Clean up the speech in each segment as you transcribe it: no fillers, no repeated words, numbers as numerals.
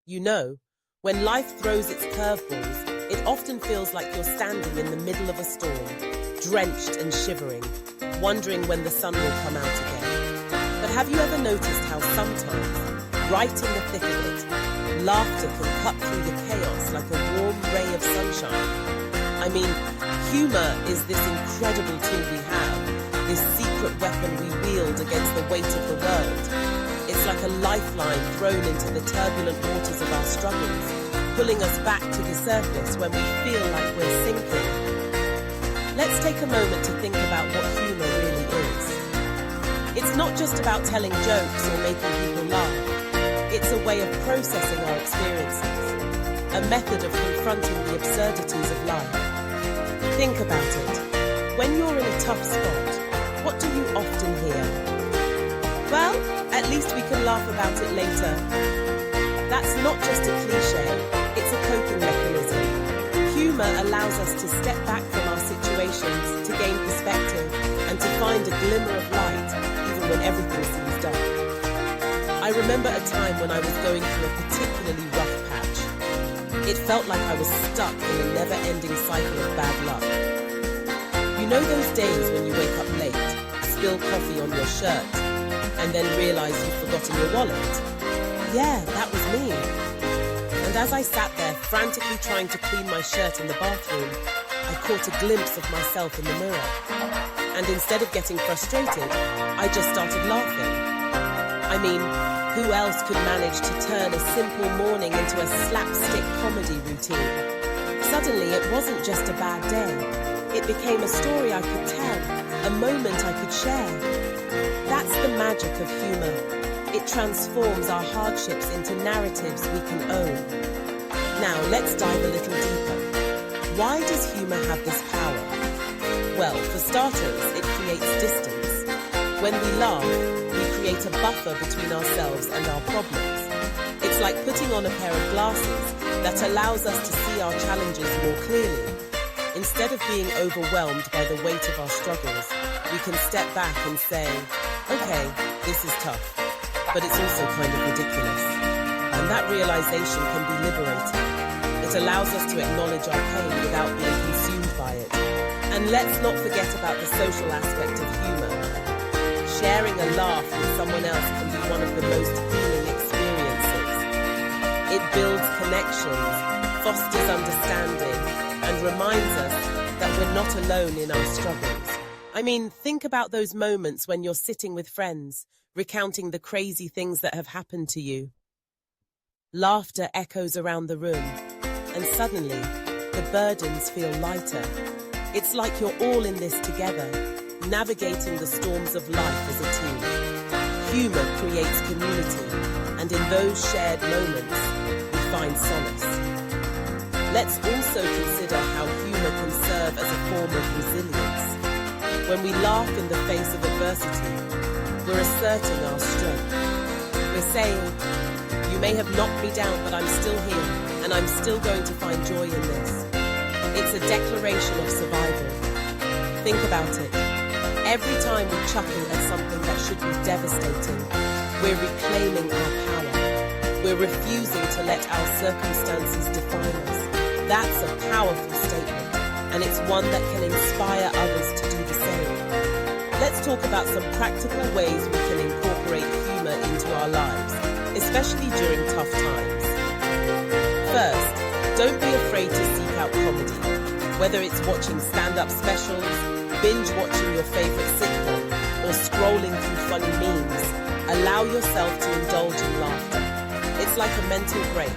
You know, when life throws its curveballs, it often feels like you're standing in the middle of a storm, drenched and shivering, wondering when the sun will come out again. But have you ever noticed how sometimes, right in the thick of it, laughter can cut through the chaos like a warm ray of sunshine? I mean, humor is this incredible tool we have, this secret weapon we wield against the weight of the world. It's like a lifeline thrown into the turbulent waters of our struggles, pulling us back to the surface when we feel like we're sinking. Let's take a moment to think about what humor really is. It's not just about telling jokes or making people laugh. It's a way of processing our experiences, a method of confronting the absurdities of life. Think about it. When you're in a tough spot, what do you often hear? Well, at least we can laugh about it later. That's not just a cliche, it's a coping mechanism. Humor allows us to step back from our situations, to gain perspective, and to find a glimmer of light, even when everything seems dark. I remember a time when I was going through a particularly rough patch. It felt like I was stuck in a never-ending cycle of bad luck. You know those days when you wake up late, spill coffee on your shirt, and then realize you've forgotten your wallet? Yeah, that was me. And as I sat there frantically trying to clean my shirt in the bathroom, I caught a glimpse of myself in the mirror. And instead of getting frustrated, I just started laughing. I mean, who else could manage to turn a simple morning into a slapstick comedy routine? Suddenly, it wasn't just a bad day. It became a story I could tell, a moment I could share. That's the magic of humor. It transforms our hardships into narratives we can own. Now, let's dive a little deeper. Why does humor have this power? Well, for starters, it creates distance. When we laugh, we create a buffer between ourselves and our problems. It's like putting on a pair of glasses that allows us to see our challenges more clearly. Instead of being overwhelmed by the weight of our struggles, we can step back and say, okay, this is tough, but it's also kind of ridiculous. And that realization can be liberating. It allows us to acknowledge our pain without being consumed by it. And let's not forget about the social aspect of humor. Sharing a laugh with someone else can be one of the most healing experiences. It builds connections, fosters understanding, and reminds us that we're not alone in our struggles. I mean, think about those moments when you're sitting with friends, recounting the crazy things that have happened to you. Laughter echoes around the room, and suddenly, the burdens feel lighter. It's like you're all in this together, navigating the storms of life as a team. Humor creates community, and in those shared moments, we find solace. Let's also consider how humor can serve as a form of resilience. When we laugh in the face of adversity, we're asserting our strength. We're saying, you may have knocked me down, but I'm still here, and I'm still going to find joy in this. It's a declaration of survival. Think about it. Every time we chuckle at something that should be devastating, we're reclaiming our power. We're refusing to let our circumstances define us. That's a powerful statement, and it's one that can inspire others to do the same. Let's talk about some practical ways we can incorporate humor into our lives, especially during tough times. First, don't be afraid to seek out comedy. Whether it's watching stand-up specials, binge-watching your favorite sitcom, or scrolling through funny memes, allow yourself to indulge in laughter. It's like a mental break,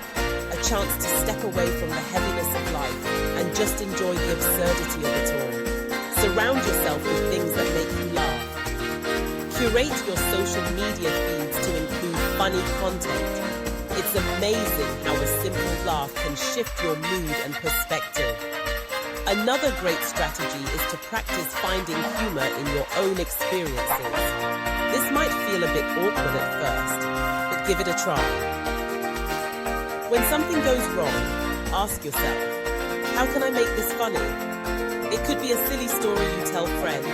a chance to step away from the heaviness of life and just enjoy the absurdity of it all. Surround yourself with things that make you laugh. Curate your social media feeds to include funny content. It's amazing how a simple laugh can shift your mood and perspective. Another great strategy is to practice finding humor in your own experiences. This might feel a bit awkward at first, but give it a try. When something goes wrong, ask yourself, how can I make this funny? It could be a silly story you tell friends,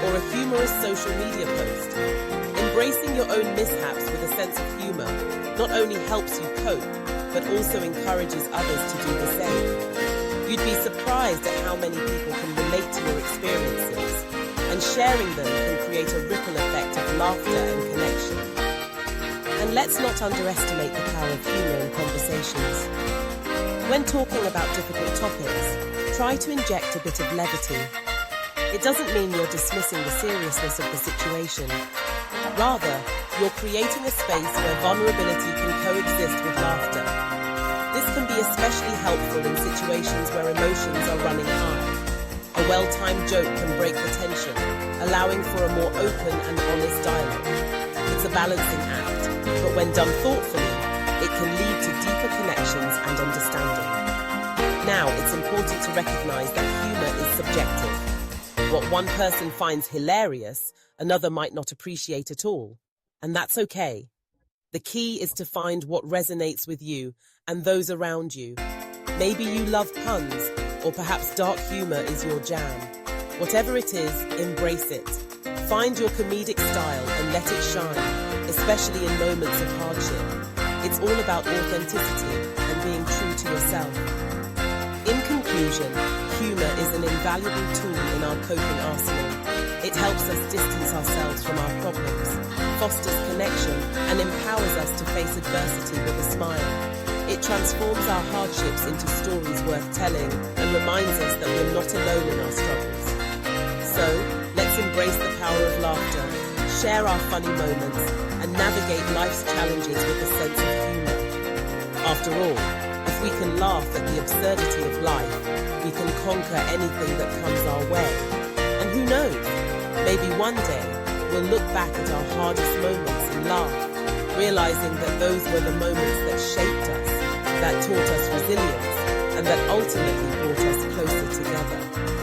or a humorous social media post. Embracing your own mishaps with a sense of humor not only helps you cope, but also encourages others to do the same. You'd be surprised at how many people can relate to your experiences, and sharing them can create a ripple effect of laughter and connection. And let's not underestimate the power of humor in conversations. When talking about difficult topics, try to inject a bit of levity. It doesn't mean you're dismissing the seriousness of the situation. Rather, you're creating a space where vulnerability can coexist with laughter. This can be especially helpful in situations where emotions are running high. A well-timed joke can break the tension, allowing for a more open and honest dialogue. It's a balancing act, but when done thoughtfully, it can lead to deeper connections and understanding. Now, it's important to recognize that humor is subjective. What one person finds hilarious, another might not appreciate at all. And that's okay. The key is to find what resonates with you and those around you. Maybe you love puns, or perhaps dark humor is your jam. Whatever it is, embrace it. Find your comedic style and let it shine, especially in moments of hardship. It's all about authenticity and being true to yourself. In conclusion, humor is an invaluable tool in our coping arsenal. It helps us distance ourselves from our problems, fosters connection, and empowers us to face adversity with a smile. It transforms our hardships into stories worth telling and reminds us that we're not alone in our struggles. So, let's embrace the power of laughter, share our funny moments, and navigate life's challenges with a sense of humor. After all, if we can laugh at the absurdity of life, we can conquer anything that comes our way. And who knows, maybe one day we'll look back at our hardest moments and laugh, realizing that those were the moments that shaped us, that taught us resilience, and that ultimately brought